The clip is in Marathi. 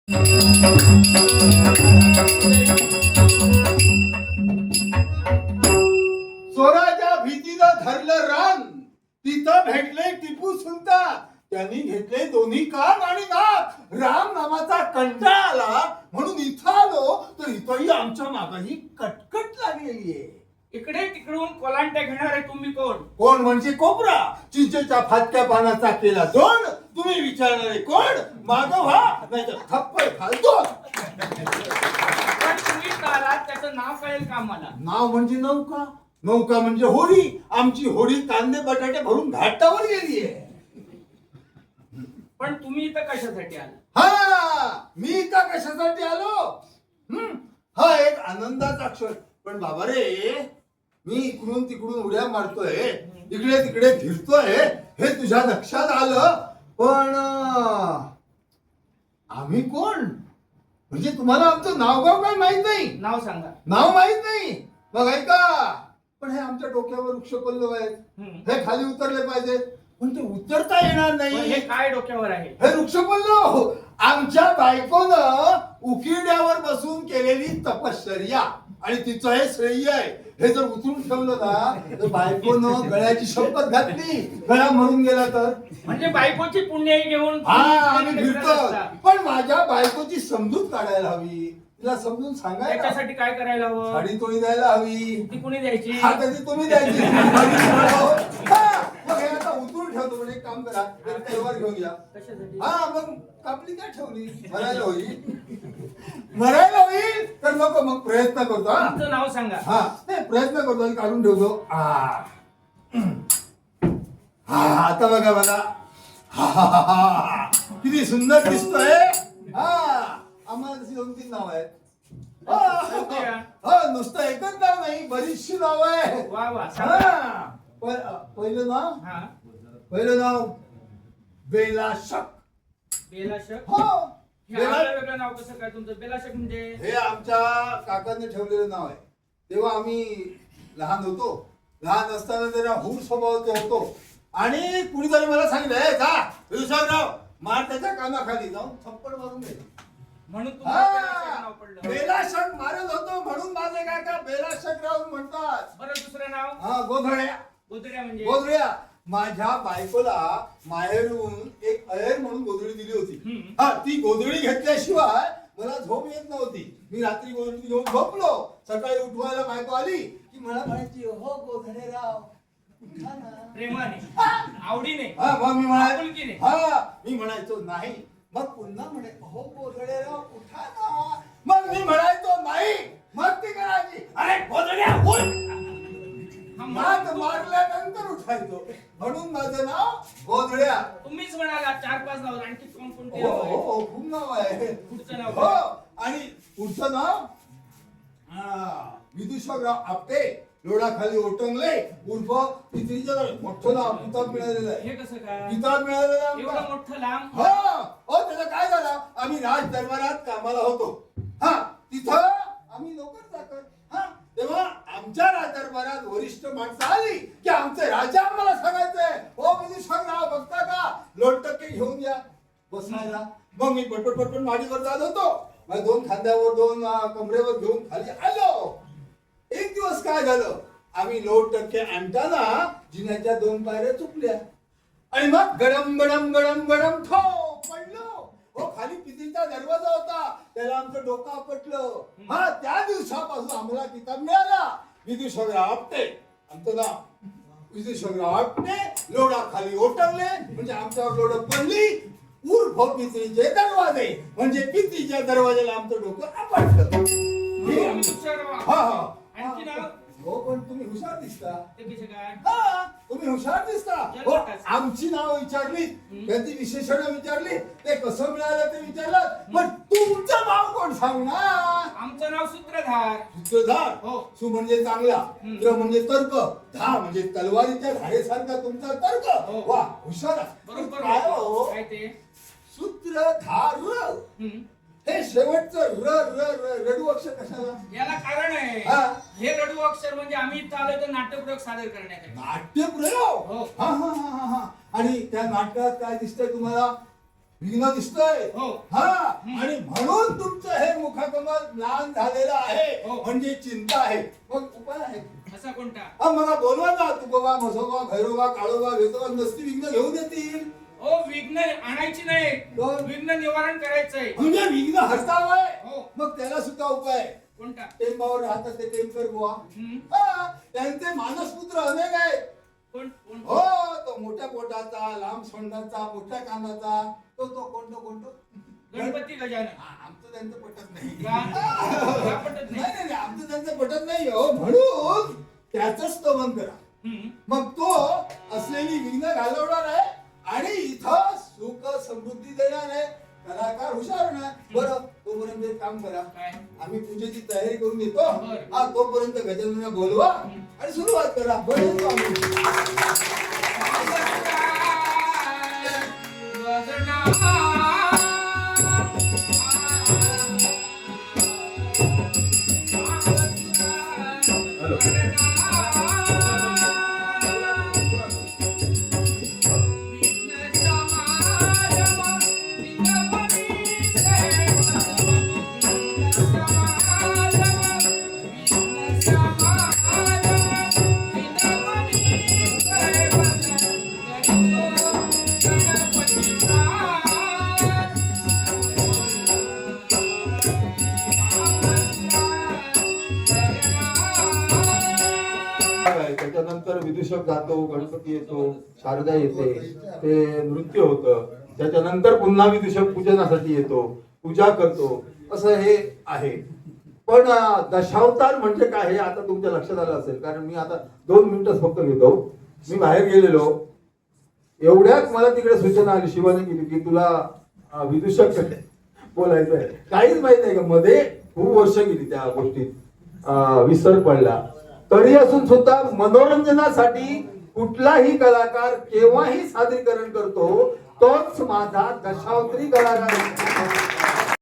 चोराच्या भीतीनं धरलं रान, तिथं भेटले टिपू सुलतान. त्यांनी घेतले दोन्ही कान आणि नाक. राम नामाचा कंटाळा आला म्हणून इथं आलो, तर इथंही आमच्या मागाही कटकट लागलेली आहे. इकडे तिकडून कोलांट्या घेणारे तुम्ही कोण? कोण म्हणजे कोबरा, चिंचेच्या फाटक्या पानाचा केला जोड. तुम्ही विचारणारे कोण? मागं व्हा, नाही तर थप्पड घालतो. पण तुम्ही का आलात त्याचं नाव कळेल का मला? नाव म्हणजे नौका, नौका म्हणजे होडी. आमची होडी कांदे बटाटे भरून घाटावर गेली आहे. पण तुम्ही इथं कशासाठी आला? हा, मी इथं कशासाठी आलो? हा एक आनंदाचा क्षण. पण बाबा रे, मी इकडून तिकडून उड्या मारतोय, इकडे तिकडे फिरतोय, हे तुझ्या लक्षात आलं. पण आम्ही कोण म्हणजे तुम्हाला आमचं नाव गाव काय माहित नाही? नाव सांगा. नाव माहित नाही? मग ऐका, पण हे आमच्या डोक्यावर वृक्ष पल्लव आहेत, हे खाली उतरले पाहिजे. पण ते उतरता येणार पण नाही. हे काय डोक्यावर आहे? हे वृक्ष पल्लव आमच्या बायकोनं उकिरड्यावर बसून केलेली तपश्चर्या आणि तिचं हे श्रेय आहे. हे जर उतरून ठेवलं ना, तर बायकोनं गळ्याची शपथ घातली, गळा मरून गेला तर. म्हणजे बायकोची पुण्याई घेऊन हा, आम्ही तुम्ही फिरतो. असता. पण माझ्या बायकोची समजूत काढायला हवी, तिला समजून सांगायला. त्याच्यासाठी काय करायला हवं? साडी तोडी द्यायला हवी. ती कुणी द्यायची? हा, कधी तुम्ही द्यायची. हा, मग हे आता उतरून ठेवतो. म्हणजे एक काम करा, एक तलवार घेऊन या. कशासाठी? हा, मग कापली काय ठेवली? मरायला होईल, मरायला होईल तर नको. मग प्रयत्न करतो. हा, तुमचं नाव सांगा. हा, नाही प्रयत्न करतो आणि काढून ठेवतो. हा, आता बघा बघा. हा, किती सुंदर दिसतोय. हा, आम्हाला तशी 2-3 नाव आहेत. हा, नुसतं एकच नाव नाही, बरीचशी नाव आहे. वा वा, सांगा. हा, पहिलं नाव, हा, पहिलं नाव बेलाशक. बेलाशक. हो, हे आगळं वेगळं नाव कसं काय तुमचं? बेलाशक म्हणजे? हे आमच्या काकांनी ठेवलेलं नाव आहे. तेव्हा आम्ही लहान होतो. लहान असताना जरा हूर स्वभावाचे होतो आणि कुणीतरी मला सांगितलं, "ए जा विशालराव, मार त्याच्या कानाखाली." जाऊन थप्पड मारून गेलो. म्हणून तुम्हाला बेलाशक नाव पडलं. बेलाशक मारत होतो म्हणून माझे काका बेलाशक राव म्हणतात. बरं, दुसरं नाव? हा, गोधड्या. गोदड्या म्हणजे? गोधड्या. माझ्या बायकोला माहेरून एक अयर म्हणून गोधडी दिली होती. हा, ती गोधडी घेतल्याशिवाय मला झोप येत नव्हती. मी रात्री गोधडी घेऊन झोपलो. सकाळी उठवायला बायको आली की मला म्हणायची, "हो गोधडे राव, उठा ना." प्रेमाने, आवडीने, हा, मग मी आपुलकीने. हा, मी म्हणायचो नाही. मग पुन्हा म्हणे, "हो गोधडे राव, उठा ना." मग मी म्हणायचो नाही. मग ती करायची, "अरे गोधड्या उठ." मात मारल्यानंतर उठायचो. म्हणून माझं नाव गोधड्या. तुम्हीच म्हणाला 4-5 नाव, आणखी कोण कोणते हो, नाव आहे? हो, खूप नाव आहे. पुढचं नाव हो, काय? आणि पुढचं नाव विदुषकराव आपटे, लोढाखाली ओटंगले उर्फ पितरीचं मोठं नाव किताब मिळालेलं आहे. हे कसं काय? किताब मिळालेलं आहे एवढं आम्हाला. मोठं लांब? हो, हो, त्याचं काय झालं, आम्ही राज दरबारात कामाला होतो. हा, तिथं आम्ही नोकर चाकर. हा, तेव्हा आमच्या राज दरबारात वरिष्ठ माणसं आली की आमचे राजा आम्हाला सांगायचंय, "ओ विदुषकराव, बघता का, लोटके घेऊन या बसायला." मग मी पटपट पटपट माडीवर जात होतो. मग 2 खांद्यावर 2 कमरेवर घेऊन खाली आलो. एक दिवस काय झालं, आम्ही लोट टक्के आणताना जिन्याच्या 2 पायऱ्या चुकल्या आणि मग गडम गडम गडम गडम ठो पडलो. हो, खाली पितीचा दरवाजा होता, त्याला आमचं डोकं आपटलं. हा, त्या दिवसापासून आम्हाला किताब मिळाला, विदुषकराव आपटे. आमचं नाव विदुषकराव आपटे, लोढा खाली ओटंगले म्हणजे आमच्यावर लोढ पडली. उर्फ पितळीचे दरवाजे म्हणजे पितळीच्या दरवाजाला आमचं डोकं आपटलं. हे आमचं. हा, हा. आणखी नाव? हो, पण तुम्ही हुशार दिसता. ते कसं काय? हा, तुम्ही हुशार दिसता. हो, आमची नाव विचारली, त्याची विशेषण विचारली, ते कसं मिळालं ते विचारलं. पण तुमचं नाव कोण सांगणार? आमचं नाव सूत्रधार. सूत्रधार. हो. सु म्हणजे चांगला, त्र म्हणजे तर्क, धा म्हणजे तलवारीच्या धारेसारखा तुमचा तर्क. हो. वा, हुशार. बरोबर. काय हो? काय ते? सूत्रधार. हे शेवटचं र र र रडू अक्षर कशाला? याला कारण आहे. हा. हे रडू अक्षर म्हणजे आम्ही इथं आलोय तर नाट्यप्रयोग सादर करण्यासाठी. नाट्यप्रयोग. हो. हा हा हा हा हा. आणि त्या नाटकात काय दिसतंय तुम्हाला? विघ्न दिसतंय. हो. हा, आणि म्हणून म्हणजे चिंता आहे. मग उपाय आहे. असा कोणता? हा मला बोलवा ना, तुकोबा म्हसोबा भैरोबा काळोबा वेतोबा नसती विघ्न घेऊन येतील. ओ विघ्न आणायची नाही, कोण? विघ्न निवारण करायचंय. म्हणजे विघ्न हरतावय. हो. मग त्याला सुद्धा उपाय आहे. कोणता? टेंबावर राहतात ते टेंकर बुवा. हम्म. हा, त्यांचे मानसपुत्र अनेक आहेत. कोण हो, तो मोठ्या पोटाचा, लांब सोंडाचा, मोठ्या कानाचा, तो कोणतो गणपती गजानन. आमचं त्यांचं पटत नाही. का पटत नाही नाही? नाही, आमचं त्यांचं पटत नाही हो, म्हणून त्याच स्तवन करा. हम्म. मग तो असलेली विघ्न घालवणार आहे आणि इथं सुख समृद्धी देणार आहे. कलाकार हुशार होणार. बरं, तोपर्यंत एक काम करा, काय? आम्ही पूजेची तयारी करून येतो. बरं. हा, तोपर्यंत गजानना बोलवा आणि सुरुवात करा. बरं, येतो आम्ही. त्याच्यानंतर विदूषक जातो, गणपती येतो, शारदा येते, ते नृत्य होतं. त्याच्यानंतर पुन्हा विदूषक पूजनासाठी येतो, पूजा करतो. असं हे आहे. पण दशावतार म्हणजे काय हे आता तुमच्या लक्षात आलं असेल, कारण मी आता 2 मिनिटं फक्त घेतो. मी बाहेर गेलेलो, एवढ्यात मला तिकडे सूचना आली, शिवाने केली की तुला विदूषक बोलायचं आहे. काहीच माहित नाही का, मध्ये खूप वर्ष गेली त्या गोष्टीत, विसर पडला. तरी असून सुद्धा मनोरंजनासाठी कुठलाही कलाकार केव्हाही सादरीकरण करतो, तोच माझा दशावतारी कलाकार.